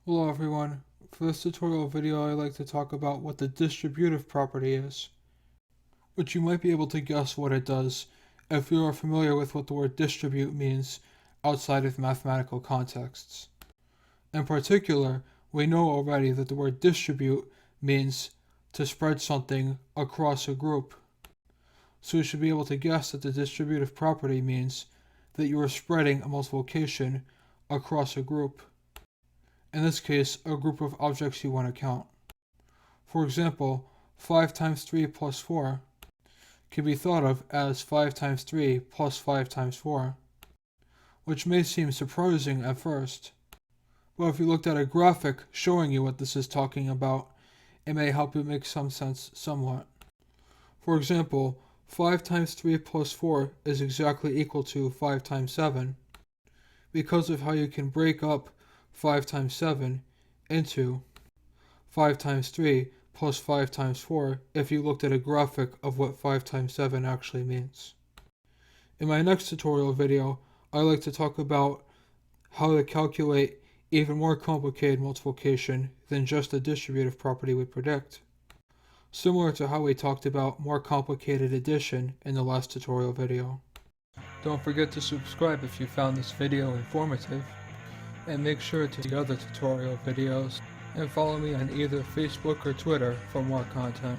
Hello everyone. For this tutorial video I'd like to talk about what the distributive property is, which you might be able to guess what it does if you are familiar with what the word distribute means outside of mathematical contexts. In particular, we know already that the word distribute means to spread something across a group. So you should be able to guess that the distributive property means that you are spreading a multiplication across a group. In this case, a group of objects you want to count. For example, 5 times 3 plus 4 can be thought of as 5 times 3 plus 5 times 4, which may seem surprising at first, but if you looked at a graphic showing you what this is talking about, it may help you make some sense somewhat. For example, 5 times 3 plus 4 is exactly equal to 5 times 7, because of how you can break up 5 times 7 into 5 times 3 plus 5 times 4 if you looked at a graphic of what 5 times 7 actually means. In my next tutorial video, I like to talk about how to calculate even more complicated multiplication than just the distributive property would predict, similar to how we talked about more complicated addition in the last tutorial video. Don't forget to subscribe if you found this video informative, and make sure to see other tutorial videos, and follow me on either Facebook or Twitter for more content.